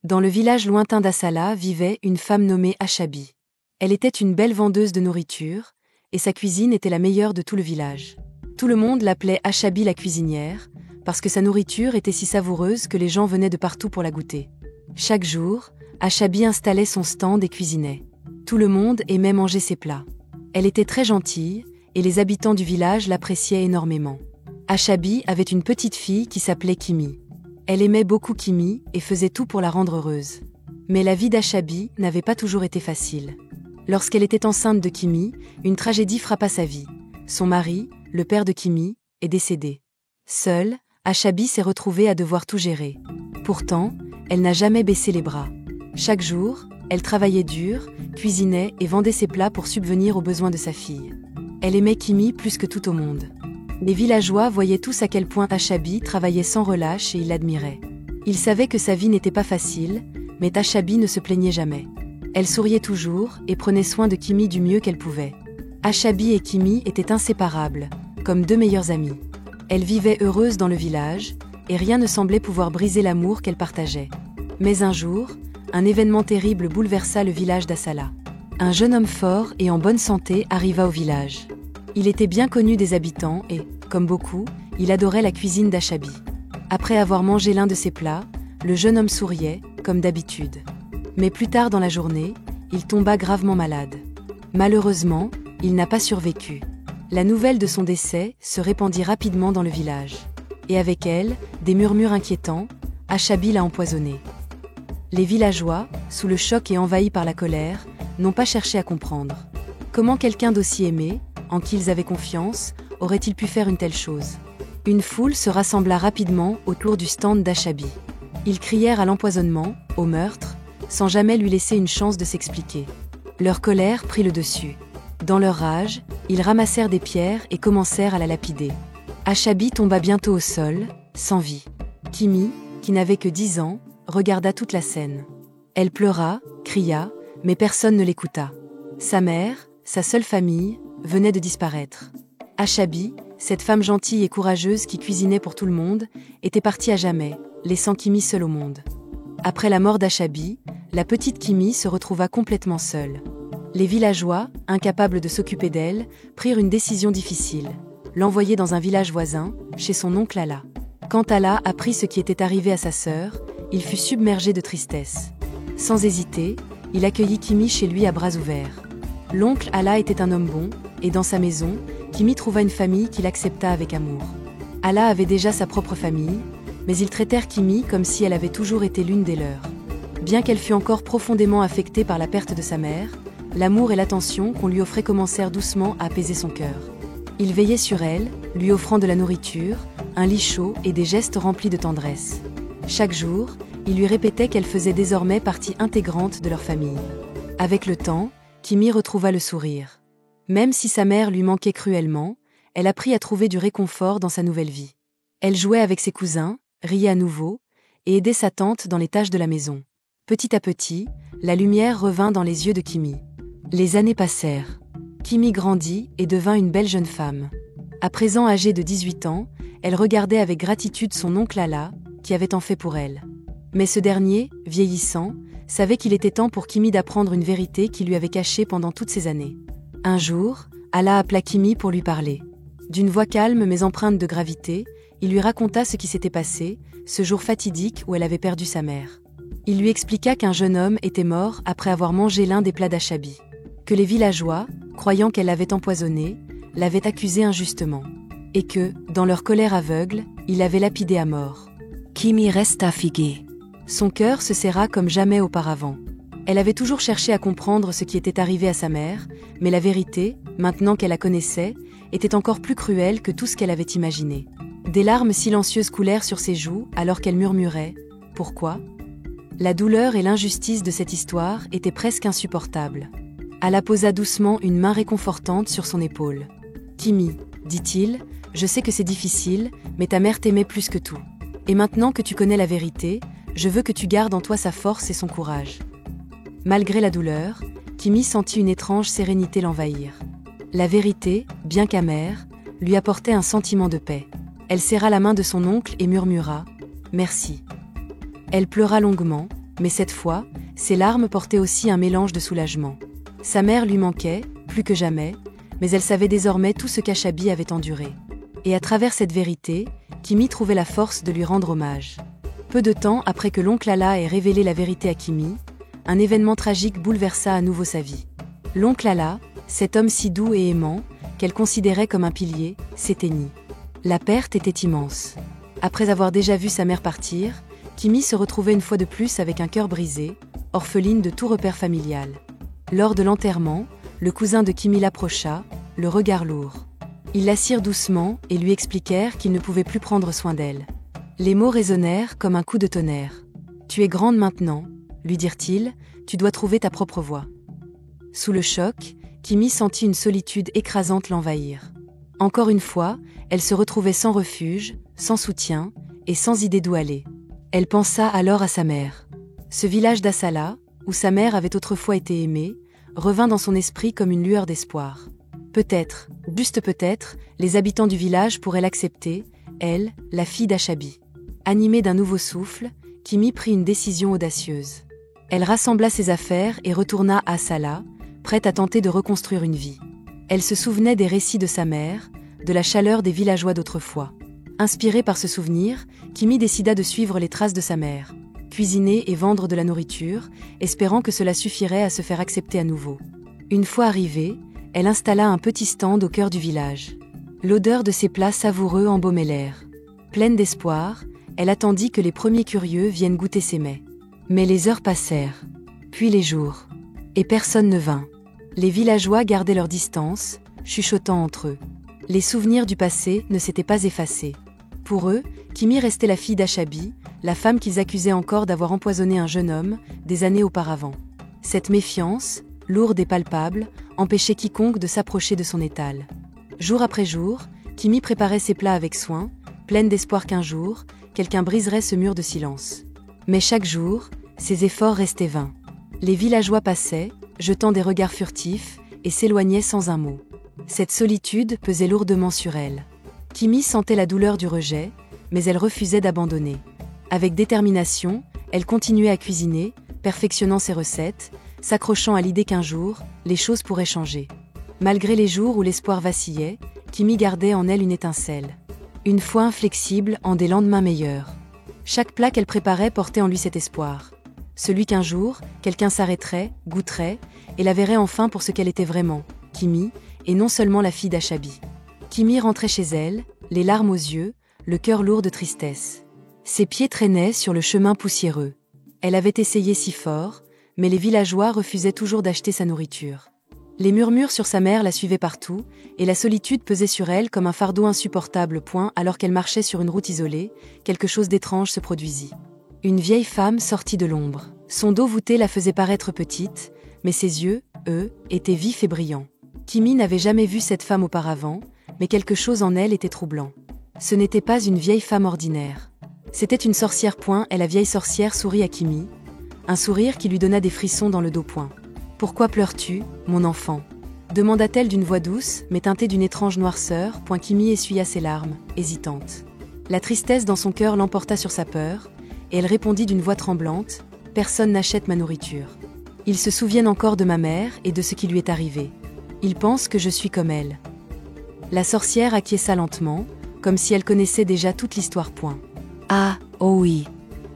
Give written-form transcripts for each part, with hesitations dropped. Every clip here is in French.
Dans le village lointain d'Asala vivait une femme nommée Achabi. Elle était une belle vendeuse de nourriture, et sa cuisine était la meilleure de tout le village. Tout le monde l'appelait Achabi la cuisinière, parce que sa nourriture était si savoureuse que les gens venaient de partout pour la goûter. Chaque jour, Achabi installait son stand et cuisinait. Tout le monde aimait manger ses plats. Elle était très gentille, et les habitants du village l'appréciaient énormément. Achabi avait une petite fille qui s'appelait Kimi. Elle aimait beaucoup Kimi et faisait tout pour la rendre heureuse. Mais la vie d'Achabi n'avait pas toujours été facile. Lorsqu'elle était enceinte de Kimi, une tragédie frappa sa vie. Son mari, le père de Kimi, est décédé. Seule, Achabi s'est retrouvée à devoir tout gérer. Pourtant, elle n'a jamais baissé les bras. Chaque jour, elle travaillait dur, cuisinait et vendait ses plats pour subvenir aux besoins de sa fille. Elle aimait Kimi plus que tout au monde. Les villageois voyaient tous à quel point Achabi travaillait sans relâche et ils l'admiraient. Ils savaient que sa vie n'était pas facile, mais Achabi ne se plaignait jamais. Elle souriait toujours et prenait soin de Kimi du mieux qu'elle pouvait. Achabi et Kimi étaient inséparables, comme deux meilleures amies. Elles vivaient heureuses dans le village, et rien ne semblait pouvoir briser l'amour qu'elles partageaient. Mais un jour, un événement terrible bouleversa le village d'Asala. Un jeune homme fort et en bonne santé arriva au village. Il était bien connu des habitants et, comme beaucoup, il adorait la cuisine d'Achabi. Après avoir mangé l'un de ses plats, le jeune homme souriait, comme d'habitude. Mais plus tard dans la journée, il tomba gravement malade. Malheureusement, il n'a pas survécu. La nouvelle de son décès se répandit rapidement dans le village. Et avec elle, des murmures inquiétants, Achabi l'a empoisonné. Les villageois, sous le choc et envahis par la colère, n'ont pas cherché à comprendre. Comment quelqu'un d'aussi aimé, en qui ils avaient confiance, aurait-il pu faire une telle chose? Une foule se rassembla rapidement autour du stand d'Achabi. Ils crièrent à l'empoisonnement, au meurtre, sans jamais lui laisser une chance de s'expliquer. Leur colère prit le dessus. Dans leur rage, ils ramassèrent des pierres et commencèrent à la lapider. Achabi tomba bientôt au sol, sans vie. Kimi, qui n'avait que 10 ans, regarda toute la scène. Elle pleura, cria, mais personne ne l'écouta. Sa mère, sa seule famille, venait de disparaître. Achabi, cette femme gentille et courageuse qui cuisinait pour tout le monde, était partie à jamais, laissant Kimi seule au monde. Après la mort d'Achabi, la petite Kimi se retrouva complètement seule. Les villageois, incapables de s'occuper d'elle, prirent une décision difficile. L'envoyer dans un village voisin, chez son oncle Ala. Quand Ala apprit ce qui était arrivé à sa sœur, il fut submergé de tristesse. Sans hésiter, il accueillit Kimi chez lui à bras ouverts. L'oncle Ala était un homme bon, et dans sa maison, Kimi trouva une famille qui l'accepta avec amour. Ala avait déjà sa propre famille, mais ils traitèrent Kimi comme si elle avait toujours été l'une des leurs. Bien qu'elle fût encore profondément affectée par la perte de sa mère, l'amour et l'attention qu'on lui offrait commencèrent doucement à apaiser son cœur. Il veillait sur elle, lui offrant de la nourriture, un lit chaud et des gestes remplis de tendresse. Chaque jour, il lui répétait qu'elle faisait désormais partie intégrante de leur famille. Avec le temps, Kimi retrouva le sourire. Même si sa mère lui manquait cruellement, elle apprit à trouver du réconfort dans sa nouvelle vie. Elle jouait avec ses cousins, riait à nouveau, et aidait sa tante dans les tâches de la maison. Petit à petit, la lumière revint dans les yeux de Kimi. Les années passèrent. Kimi grandit et devint une belle jeune femme. À présent âgée de 18 ans, elle regardait avec gratitude son oncle Ala, qui avait tant fait pour elle. Mais ce dernier, vieillissant, savait qu'il était temps pour Kimi d'apprendre une vérité qu'il lui avait cachée pendant toutes ces années. Un jour, Ala appela Kimi pour lui parler. D'une voix calme mais empreinte de gravité, il lui raconta ce qui s'était passé, ce jour fatidique où elle avait perdu sa mère. Il lui expliqua qu'un jeune homme était mort après avoir mangé l'un des plats d'Achabi. Que les villageois, croyant qu'elle l'avait empoisonné, l'avaient accusé injustement. Et que, dans leur colère aveugle, il l'avait lapidé à mort. Kimi resta figée. Son cœur se serra comme jamais auparavant. Elle avait toujours cherché à comprendre ce qui était arrivé à sa mère, mais la vérité, maintenant qu'elle la connaissait, était encore plus cruelle que tout ce qu'elle avait imaginé. Des larmes silencieuses coulèrent sur ses joues alors qu'elle murmurait « Pourquoi ?» La douleur et l'injustice de cette histoire étaient presque insupportables. Ala posa doucement une main réconfortante sur son épaule. « Kimi, dit-il, je sais que c'est difficile, mais ta mère t'aimait plus que tout. Et maintenant que tu connais la vérité, je veux que tu gardes en toi sa force et son courage. » Malgré la douleur, Kimi sentit une étrange sérénité l'envahir. La vérité, bien qu'amère, lui apportait un sentiment de paix. Elle serra la main de son oncle et murmura « Merci ». Elle pleura longuement, Mais cette fois, ses larmes portaient aussi un mélange de soulagement. Sa mère lui manquait, plus que jamais, mais elle savait désormais tout ce qu'Ashabi avait enduré. Et à travers cette vérité, Kimi trouvait la force de lui rendre hommage. Peu de temps après que l'oncle Allah ait révélé la vérité à Kimi, un événement tragique bouleversa à nouveau sa vie. L'oncle Allah, cet homme si doux et aimant, qu'elle considérait comme un pilier, s'éteignit. La perte était immense. Après avoir déjà vu sa mère partir, Kimi se retrouvait une fois de plus avec un cœur brisé, orpheline de tout repère familial. Lors de l'enterrement, le cousin de Kimi l'approcha, le regard lourd. Ils l'assirent doucement et lui expliquèrent qu'ils ne pouvaient plus prendre soin d'elle. Les mots résonnèrent comme un coup de tonnerre. « Tu es grande maintenant », lui dirent-ils, « tu dois trouver ta propre voie. » Sous le choc, Kimi sentit une solitude écrasante l'envahir. Encore une fois, elle se retrouvait sans refuge, sans soutien et sans idée d'où aller. Elle pensa alors à sa mère. Ce village d'Assala, où sa mère avait autrefois été aimée, revint dans son esprit comme une lueur d'espoir. Peut-être, juste peut-être, les habitants du village pourraient l'accepter, elle, la fille d'Ashabi. Animée d'un nouveau souffle, Kimi prit une décision audacieuse. Elle rassembla ses affaires et retourna à Assala, prête à tenter de reconstruire une vie. Elle se souvenait des récits de sa mère, de la chaleur des villageois d'autrefois. Inspirée par ce souvenir, Kimi décida de suivre les traces de sa mère, cuisiner et vendre de la nourriture, espérant que cela suffirait à se faire accepter à nouveau. Une fois arrivée, elle installa un petit stand au cœur du village. L'odeur de ses plats savoureux embaumait l'air. Pleine d'espoir, elle attendit que les premiers curieux viennent goûter ses mets. Mais les heures passèrent, puis les jours, et personne ne vint. Les villageois gardaient leur distance, chuchotant entre eux. Les souvenirs du passé ne s'étaient pas effacés. Pour eux, Kimi restait la fille d'Ashabi, la femme qu'ils accusaient encore d'avoir empoisonné un jeune homme, des années auparavant. Cette méfiance, lourde et palpable, empêchait quiconque de s'approcher de son étal. Jour après jour, Kimi préparait ses plats avec soin, pleine d'espoir qu'un jour, quelqu'un briserait ce mur de silence. Mais chaque jour, ses efforts restaient vains. Les villageois passaient, jetant des regards furtifs, et s'éloignaient sans un mot. Cette solitude pesait lourdement sur elle. Kimi sentait la douleur du rejet, mais elle refusait d'abandonner. Avec détermination, elle continuait à cuisiner, perfectionnant ses recettes, s'accrochant à l'idée qu'un jour, les choses pourraient changer. Malgré les jours où l'espoir vacillait, Kimi gardait en elle une étincelle. Une foi inflexible en des lendemains meilleurs. Chaque plat qu'elle préparait portait en lui cet espoir. Celui qu'un jour, quelqu'un s'arrêterait, goûterait, et la verrait enfin pour ce qu'elle était vraiment, Kimi, et non seulement la fille d'Ashabi. Kimi rentrait chez elle, les larmes aux yeux, le cœur lourd de tristesse. Ses pieds traînaient sur le chemin poussiéreux. Elle avait essayé si fort, mais les villageois refusaient toujours d'acheter sa nourriture. Les murmures sur sa mère la suivaient partout, et la solitude pesait sur elle comme un fardeau insupportable. Alors qu'elle marchait sur une route isolée, quelque chose d'étrange se produisit. Une vieille femme sortit de l'ombre. Son dos voûté la faisait paraître petite, mais ses yeux, eux, étaient vifs et brillants. Kimi n'avait jamais vu cette femme auparavant, mais quelque chose en elle était troublant. Ce n'était pas une vieille femme ordinaire. C'était une sorcière. Et la vieille sorcière sourit à Kimi, un sourire qui lui donna des frissons dans le dos. Pourquoi pleures-tu, mon enfant ? Demanda-t-elle d'une voix douce, mais teintée d'une étrange noirceur. Kimi essuya ses larmes, hésitante. La tristesse dans son cœur l'emporta sur sa peur, et elle répondit d'une voix tremblante, « Personne n'achète ma nourriture. Ils se souviennent encore de ma mère et de ce qui lui est arrivé. Ils pensent que je suis comme elle. » La sorcière acquiesça lentement, comme si elle connaissait déjà toute l'histoire. Ah, oh oui,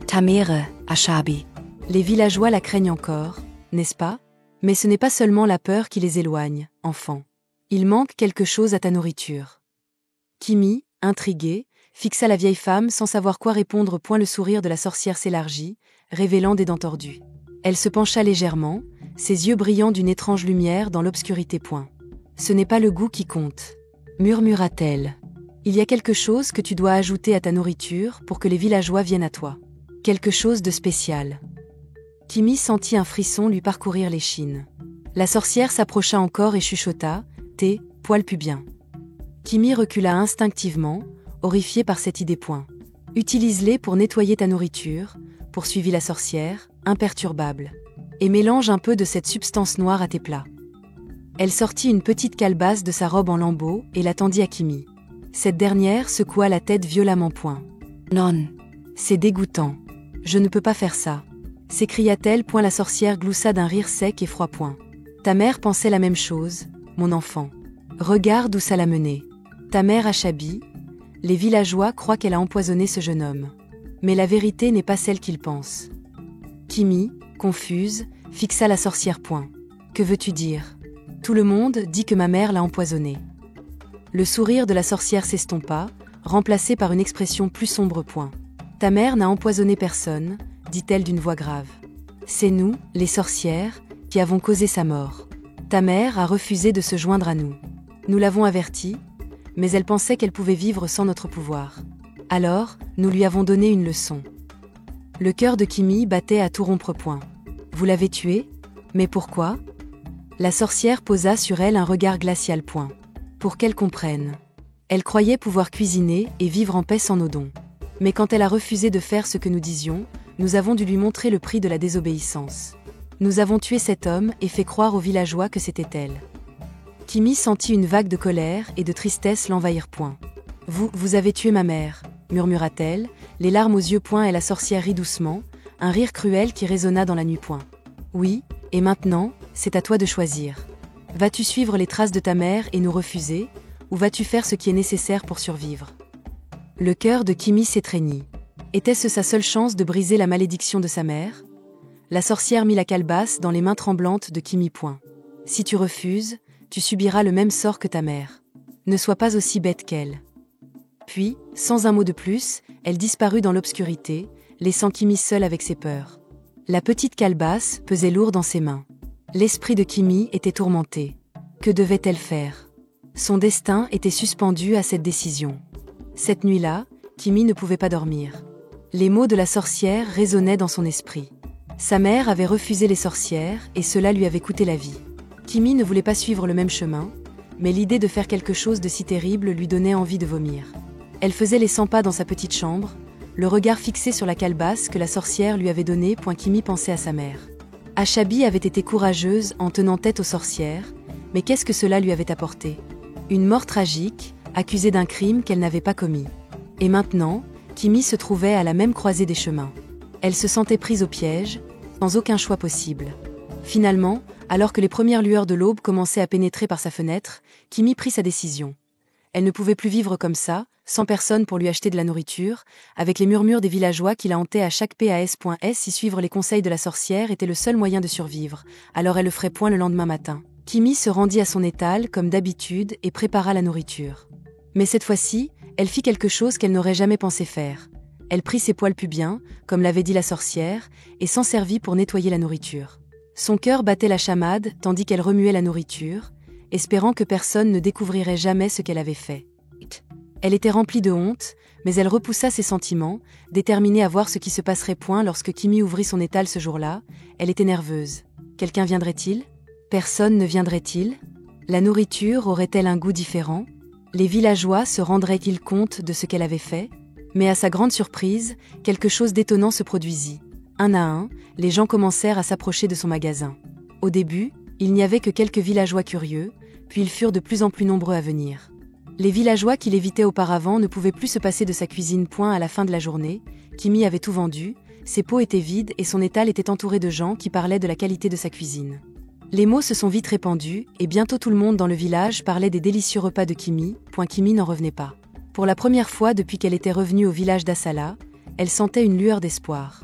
ta mère, Ashabi. Les villageois la craignent encore, n'est-ce pas ? Mais ce n'est pas seulement la peur qui les éloigne, enfant. Il manque quelque chose à ta nourriture. Kimi, intriguée, fixa la vieille femme sans savoir quoi répondre. Le sourire de la sorcière s'élargit, révélant des dents tordues. Elle se pencha légèrement, ses yeux brillant d'une étrange lumière dans l'obscurité. Ce n'est pas le goût qui compte, murmura-t-elle. Il y a quelque chose que tu dois ajouter à ta nourriture pour que les villageois viennent à toi. Quelque chose de spécial. Kimi sentit un frisson lui parcourir l'échine. La sorcière s'approcha encore et chuchota, « Tes poils pubiens. » Kimi recula instinctivement, horrifié par cette idée. « Utilise-les pour nettoyer ta nourriture, » poursuivit la sorcière, imperturbable. « Et mélange un peu de cette substance noire à tes plats. » Elle sortit une petite calebasse de sa robe en lambeaux et la tendit à Kimi. Cette dernière secoua la tête violemment. « Non. C'est dégoûtant. Je ne peux pas faire ça. » s'écria-t-elle. La sorcière gloussa d'un rire sec et froid. Ta mère pensait la même chose, mon enfant. Regarde où ça l'a menée. Ta mère Ashabi, les villageois croient qu'elle a empoisonné ce jeune homme. Mais la vérité n'est pas celle qu'ils pensent. Kimi, confuse, fixa la sorcière. Que veux-tu dire? Tout le monde dit que ma mère l'a empoisonné. Le sourire de la sorcière s'estompa, remplacé par une expression plus sombre. Ta mère n'a empoisonné personne, dit-elle d'une voix grave. C'est nous, les sorcières, qui avons causé sa mort. Ta mère a refusé de se joindre à nous. Nous l'avons avertie, mais elle pensait qu'elle pouvait vivre sans notre pouvoir. Alors, nous lui avons donné une leçon. Le cœur de Kimi battait à tout rompre. Vous l'avez tuée? Mais pourquoi? La sorcière posa sur elle un regard glacial. Pour qu'elle comprenne. Elle croyait pouvoir cuisiner et vivre en paix sans nos dons. Mais quand elle a refusé de faire ce que nous disions, nous avons dû lui montrer le prix de la désobéissance. Nous avons tué cet homme et fait croire aux villageois que c'était elle. Kimi sentit une vague de colère et de tristesse l'envahir. Vous avez tué ma mère, murmura-t-elle, les larmes aux yeux. Et la sorcière rit doucement, un rire cruel qui résonna dans la nuit. Oui, et maintenant, c'est à toi de choisir. Vas-tu suivre les traces de ta mère et nous refuser, ou vas-tu faire ce qui est nécessaire pour survivre? Le cœur de Kimi s'étreignit. Était-ce sa seule chance de briser la malédiction de sa mère? La sorcière mit la calebasse dans les mains tremblantes de Kimi. Si tu refuses, tu subiras le même sort que ta mère. Ne sois pas aussi bête qu'elle. Puis, sans un mot de plus, elle disparut dans l'obscurité, laissant Kimi seule avec ses peurs. La petite calebasse pesait lourd dans ses mains. L'esprit de Kimi était tourmenté. Que devait-elle faire? Son destin était suspendu à cette décision. Cette nuit-là, Kimi ne pouvait pas dormir. Les mots de la sorcière résonnaient dans son esprit. Sa mère avait refusé les sorcières et cela lui avait coûté la vie. Kimi ne voulait pas suivre le même chemin, mais l'idée de faire quelque chose de si terrible lui donnait envie de vomir. Elle faisait les 100 pas dans sa petite chambre, le regard fixé sur la calebasse que la sorcière lui avait donnée. Kimi pensait à sa mère. Ashabi avait été courageuse en tenant tête aux sorcières, mais qu'est-ce que cela lui avait apporté? Une mort tragique, accusée d'un crime qu'elle n'avait pas commis. Et maintenant, Kimi se trouvait à la même croisée des chemins. Elle se sentait prise au piège, sans aucun choix possible. Finalement, alors que les premières lueurs de l'aube commençaient à pénétrer par sa fenêtre, Kimi prit sa décision. Elle ne pouvait plus vivre comme ça, sans personne pour lui acheter de la nourriture, avec les murmures des villageois qui la hantaient à chaque pas. Si suivre les conseils de la sorcière était le seul moyen de survivre, alors elle le ferait point le lendemain matin. Kimi se rendit à son étal comme d'habitude et prépara la nourriture. Mais cette fois-ci, elle fit quelque chose qu'elle n'aurait jamais pensé faire. Elle prit ses poils pubiens, comme l'avait dit la sorcière, et s'en servit pour nettoyer la nourriture. Son cœur battait la chamade tandis qu'elle remuait la nourriture, espérant que personne ne découvrirait jamais ce qu'elle avait fait. Elle était remplie de honte, mais elle repoussa ses sentiments, déterminée à voir ce qui se passerait. Lorsque Kimi ouvrit son étal ce jour-là, elle était nerveuse. Quelqu'un viendrait-il? Personne ne viendrait-il? La nourriture aurait-elle un goût différent? Les villageois se rendraient-ils compte de ce qu'elle avait fait? Mais à sa grande surprise, quelque chose d'étonnant se produisit. Un à un, les gens commencèrent à s'approcher de son magasin. Au début, il n'y avait que quelques villageois curieux, puis ils furent de plus en plus nombreux à venir. Les villageois qui l'évitaient auparavant ne pouvaient plus se passer de sa cuisine. À la fin de la journée, Kimi avait tout vendu, ses pots étaient vides et son étal était entouré de gens qui parlaient de la qualité de sa cuisine. Les mots se sont vite répandus, et bientôt tout le monde dans le village parlait des délicieux repas de Kimi. Kimi n'en revenait pas. Pour la première fois depuis qu'elle était revenue au village d'Asala, elle sentait une lueur d'espoir.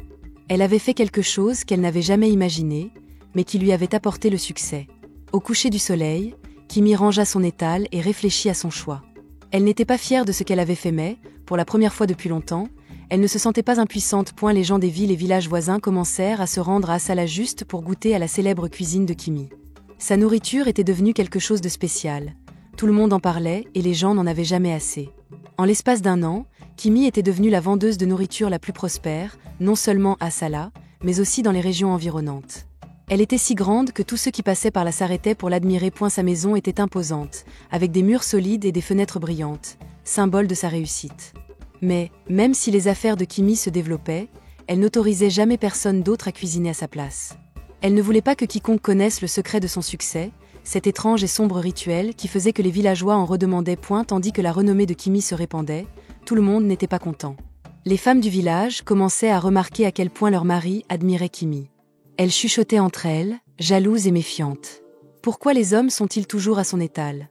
Elle avait fait quelque chose qu'elle n'avait jamais imaginé, mais qui lui avait apporté le succès. Au coucher du soleil, Kimi rangea son étal et réfléchit à son choix. Elle n'était pas fière de ce qu'elle avait fait mais, pour la première fois depuis longtemps, elle ne se sentait pas impuissante. Les gens des villes et villages voisins commencèrent à se rendre à Asala juste pour goûter à la célèbre cuisine de Kimi. Sa nourriture était devenue quelque chose de spécial. Tout le monde en parlait et les gens n'en avaient jamais assez. En l'espace d'un an, Kimi était devenue la vendeuse de nourriture la plus prospère, non seulement à Asala, mais aussi dans les régions environnantes. Elle était si grande que tous ceux qui passaient par là s'arrêtaient pour l'admirer. Sa maison était imposante, avec des murs solides et des fenêtres brillantes, symbole de sa réussite. Mais, même si les affaires de Kimi se développaient, elle n'autorisait jamais personne d'autre à cuisiner à sa place. Elle ne voulait pas que quiconque connaisse le secret de son succès, cet étrange et sombre rituel qui faisait que les villageois en redemandaient. Tandis que la renommée de Kimi se répandait, tout le monde n'était pas content. Les femmes du village commençaient à remarquer à quel point leur mari admirait Kimi. Elles chuchotaient entre elles, jalouses et méfiantes. Pourquoi les hommes sont-ils toujours à son étal ?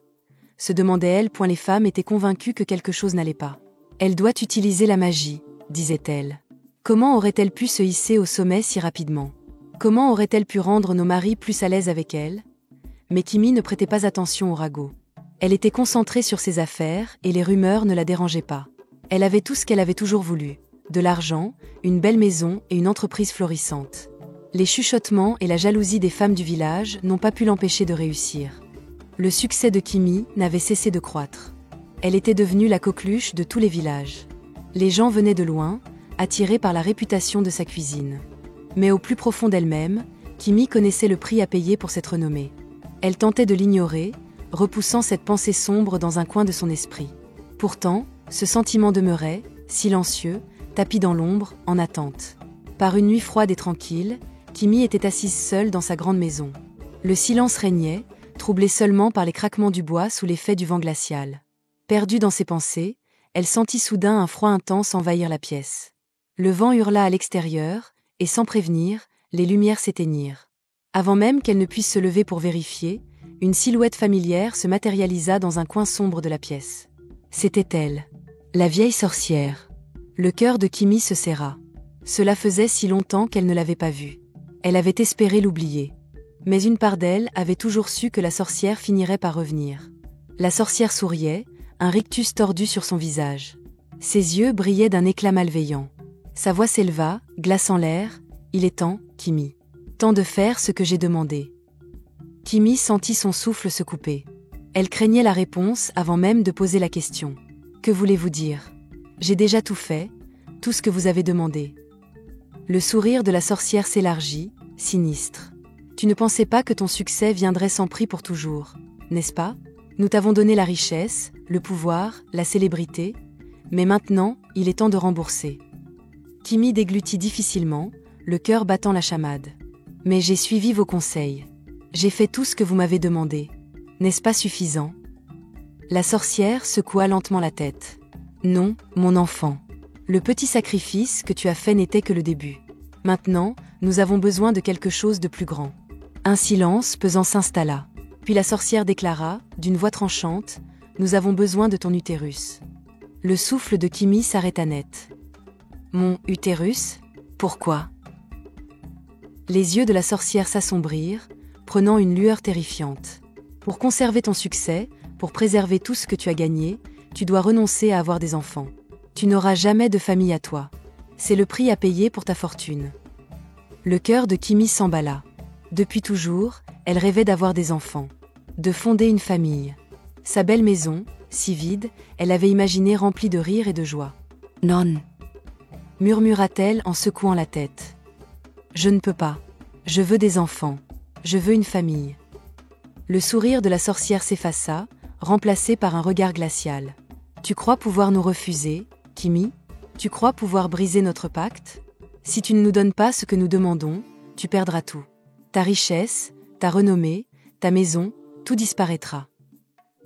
Se demandaient-elles, point les femmes étaient convaincues que quelque chose n'allait pas. Elle doit utiliser la magie, disait-elle. Comment aurait-elle pu se hisser au sommet si rapidement ? Comment aurait-elle pu rendre nos maris plus à l'aise avec elle ? Mais Kimi ne prêtait pas attention au ragot. Elle était concentrée sur ses affaires et les rumeurs ne la dérangeaient pas. Elle avait tout ce qu'elle avait toujours voulu. De l'argent, une belle maison et une entreprise florissante. Les chuchotements et la jalousie des femmes du village n'ont pas pu l'empêcher de réussir. Le succès de Kimi n'avait cessé de croître. Elle était devenue la coqueluche de tous les villages. Les gens venaient de loin, attirés par la réputation de sa cuisine. Mais au plus profond d'elle-même, Kimi connaissait le prix à payer pour cette renommée. Elle tentait de l'ignorer, repoussant cette pensée sombre dans un coin de son esprit. Pourtant, ce sentiment demeurait, silencieux, tapi dans l'ombre, en attente. Par une nuit froide et tranquille, Kimi était assise seule dans sa grande maison. Le silence régnait, troublé seulement par les craquements du bois sous l'effet du vent glacial. Perdue dans ses pensées, elle sentit soudain un froid intense envahir la pièce. Le vent hurla à l'extérieur, et sans prévenir, les lumières s'éteignirent. Avant même qu'elle ne puisse se lever pour vérifier, une silhouette familière se matérialisa dans un coin sombre de la pièce. C'était elle, la vieille sorcière. Le cœur de Kimi se serra. Cela faisait si longtemps qu'elle ne l'avait pas vue. Elle avait espéré l'oublier. Mais une part d'elle avait toujours su que la sorcière finirait par revenir. La sorcière souriait, un rictus tordu sur son visage. Ses yeux brillaient d'un éclat malveillant. Sa voix s'éleva, glaçant l'air. « Il est temps, Kimi. Temps de faire ce que j'ai demandé. » Kimi sentit son souffle se couper. Elle craignait la réponse avant même de poser la question. « Que voulez-vous dire ? J'ai déjà tout fait, tout ce que vous avez demandé. » Le sourire de la sorcière s'élargit, sinistre. « Tu ne pensais pas que ton succès viendrait sans prix pour toujours, n'est-ce pas ? Nous t'avons donné la richesse, le pouvoir, la célébrité, mais maintenant, il est temps de rembourser. » Kimi déglutit difficilement, le cœur battant la chamade. « Mais j'ai suivi vos conseils. J'ai fait tout ce que vous m'avez demandé. N'est-ce pas suffisant ? » La sorcière secoua lentement la tête. « Non, mon enfant. Le petit sacrifice que tu as fait n'était que le début. Maintenant, nous avons besoin de quelque chose de plus grand. » Un silence pesant s'installa. Puis la sorcière déclara, d'une voix tranchante, « Nous avons besoin de ton utérus. » Le souffle de Kimi s'arrêta net. « Mon utérus ? Pourquoi ?» Les yeux de la sorcière s'assombrirent, prenant une lueur terrifiante. « Pour conserver ton succès, pour préserver tout ce que tu as gagné, tu dois renoncer à avoir des enfants. Tu n'auras jamais de famille à toi. C'est le prix à payer pour ta fortune. » Le cœur de Kimi s'emballa. Depuis toujours, elle rêvait d'avoir des enfants, de fonder une famille. Sa belle maison, si vide, elle avait imaginé remplie de rire et de joie. « Non. » murmura-t-elle en secouant la tête. « Je ne peux pas. Je veux des enfants. Je veux une famille. » Le sourire de la sorcière s'effaça, remplacé par un regard glacial. « Tu crois pouvoir nous refuser, Kimi ? Tu crois pouvoir briser notre pacte ? Si tu ne nous donnes pas ce que nous demandons, tu perdras tout. Ta richesse, ta renommée, ta maison, tout disparaîtra. »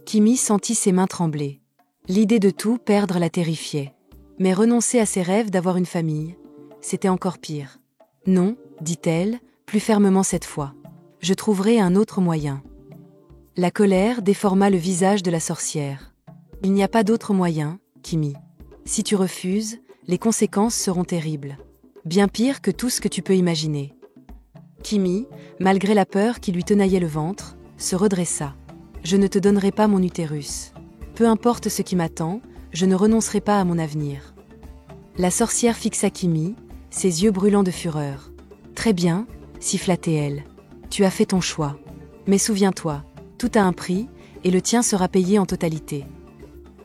Kimi sentit ses mains trembler. L'idée de tout perdre la terrifiait. Mais renoncer à ses rêves d'avoir une famille, c'était encore pire. « Non, dit-elle, plus fermement cette fois. Je trouverai un autre moyen. » La colère déforma le visage de la sorcière. « Il n'y a pas d'autre moyen, Kimi. Si tu refuses, les conséquences seront terribles. Bien pire que tout ce que tu peux imaginer. » Kimi, malgré la peur qui lui tenaillait le ventre, se redressa. « Je ne te donnerai pas mon utérus. Peu importe ce qui m'attend, je ne renoncerai pas à mon avenir. » La sorcière fixa Kimi, ses yeux brûlants de fureur. « Très bien, » siffla-t-elle. « Tu as fait ton choix. Mais souviens-toi, tout a un prix, et le tien sera payé en totalité. »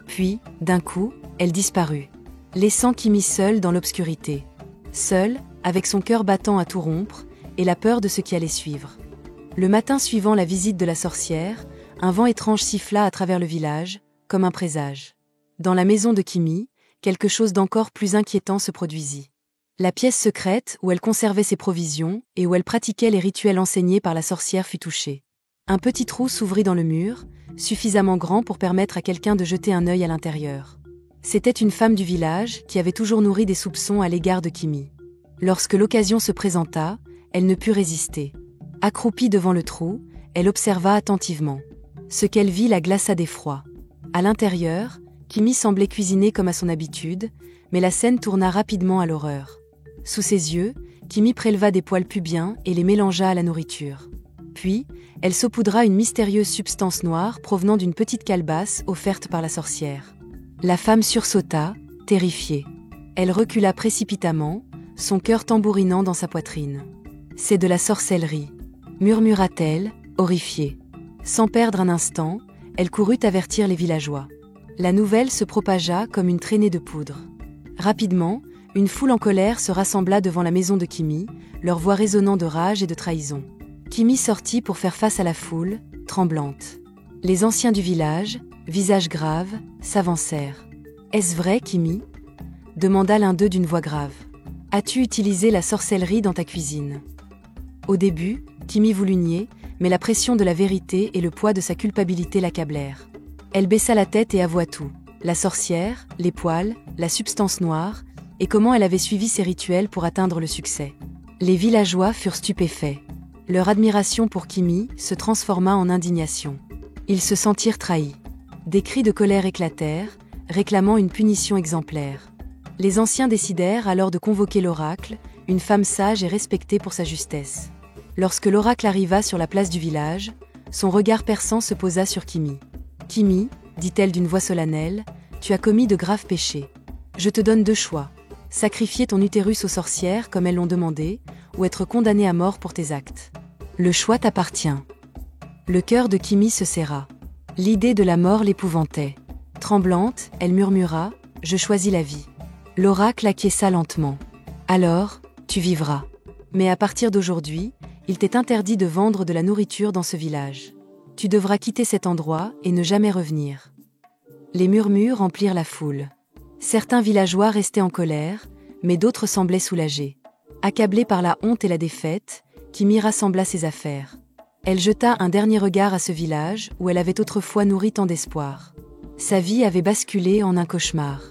Puis, d'un coup, elle disparut, laissant Kimi seule dans l'obscurité. Seule, avec son cœur battant à tout rompre, et la peur de ce qui allait suivre. Le matin suivant la visite de la sorcière, un vent étrange siffla à travers le village, comme un présage. Dans la maison de Kimi, quelque chose d'encore plus inquiétant se produisit. La pièce secrète où elle conservait ses provisions et où elle pratiquait les rituels enseignés par la sorcière fut touchée. Un petit trou s'ouvrit dans le mur, suffisamment grand pour permettre à quelqu'un de jeter un œil à l'intérieur. C'était une femme du village qui avait toujours nourri des soupçons à l'égard de Kimi. Lorsque l'occasion se présenta, elle ne put résister. Accroupie devant le trou, elle observa attentivement. Ce qu'elle vit la glaça d'effroi. À l'intérieur, Kimi semblait cuisiner comme à son habitude, mais la scène tourna rapidement à l'horreur. Sous ses yeux, Kimi préleva des poils pubiens et les mélangea à la nourriture. Puis, elle saupoudra une mystérieuse substance noire provenant d'une petite calebasse offerte par la sorcière. La femme sursauta, terrifiée. Elle recula précipitamment, son cœur tambourinant dans sa poitrine. « C'est de la sorcellerie », murmura-t-elle, horrifiée. Sans perdre un instant, elle courut avertir les villageois. La nouvelle se propagea comme une traînée de poudre. Rapidement, une foule en colère se rassembla devant la maison de Kimi, leur voix résonnant de rage et de trahison. Kimi sortit pour faire face à la foule, tremblante. Les anciens du village, visage grave, s'avancèrent. « Est-ce vrai, Kimi ?» demanda l'un d'eux d'une voix grave. « As-tu utilisé la sorcellerie dans ta cuisine ?» Au début, Kimi voulut nier, mais la pression de la vérité et le poids de sa culpabilité l'accablèrent. Elle baissa la tête et avoua tout. La sorcière, les poils, la substance noire, et comment elle avait suivi ses rituels pour atteindre le succès. Les villageois furent stupéfaits. Leur admiration pour Kimi se transforma en indignation. Ils se sentirent trahis. Des cris de colère éclatèrent, réclamant une punition exemplaire. Les anciens décidèrent alors de convoquer l'oracle, une femme sage et respectée pour sa justesse. Lorsque l'oracle arriva sur la place du village, son regard perçant se posa sur Kimi. « Kimi, dit-elle d'une voix solennelle, tu as commis de graves péchés. Je te donne deux choix. Sacrifier ton utérus aux sorcières comme elles l'ont demandé, ou être condamné à mort pour tes actes. Le choix t'appartient. » Le cœur de Kimi se serra. L'idée de la mort l'épouvantait. Tremblante, elle murmura « Je choisis la vie. » L'oracle acquiesça lentement. « Alors, tu vivras. Mais à partir d'aujourd'hui, il t'est interdit de vendre de la nourriture dans ce village. Tu devras quitter cet endroit et ne jamais revenir. » Les murmures remplirent la foule. Certains villageois restaient en colère, mais d'autres semblaient soulagés. Accablée par la honte et la défaite, Kimi rassembla ses affaires. Elle jeta un dernier regard à ce village où elle avait autrefois nourri tant d'espoir. Sa vie avait basculé en un cauchemar.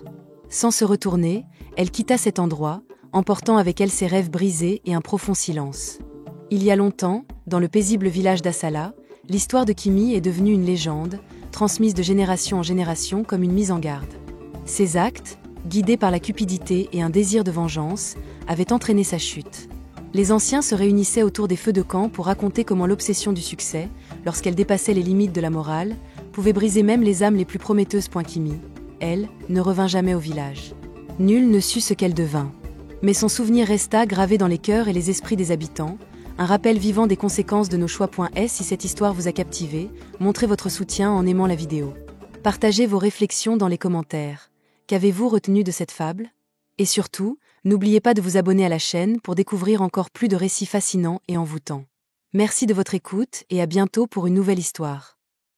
Sans se retourner, elle quitta cet endroit, emportant avec elle ses rêves brisés et un profond silence. Il y a longtemps, dans le paisible village d'Asala, l'histoire de Kimi est devenue une légende, transmise de génération en génération comme une mise en garde. Ses actes, guidés par la cupidité et un désir de vengeance, avaient entraîné sa chute. Les anciens se réunissaient autour des feux de camp pour raconter comment l'obsession du succès, lorsqu'elle dépassait les limites de la morale, pouvait briser même les âmes les plus prometteuses. Kimi, elle, ne revint jamais au village. Nul ne sut ce qu'elle devint. Mais son souvenir resta gravé dans les cœurs et les esprits des habitants, un rappel vivant des conséquences de nos choix. Si cette histoire vous a captivé, montrez votre soutien en aimant la vidéo. Partagez vos réflexions dans les commentaires. Qu'avez-vous retenu de cette fable ? Et surtout, n'oubliez pas de vous abonner à la chaîne pour découvrir encore plus de récits fascinants et envoûtants. Merci de votre écoute et à bientôt pour une nouvelle histoire.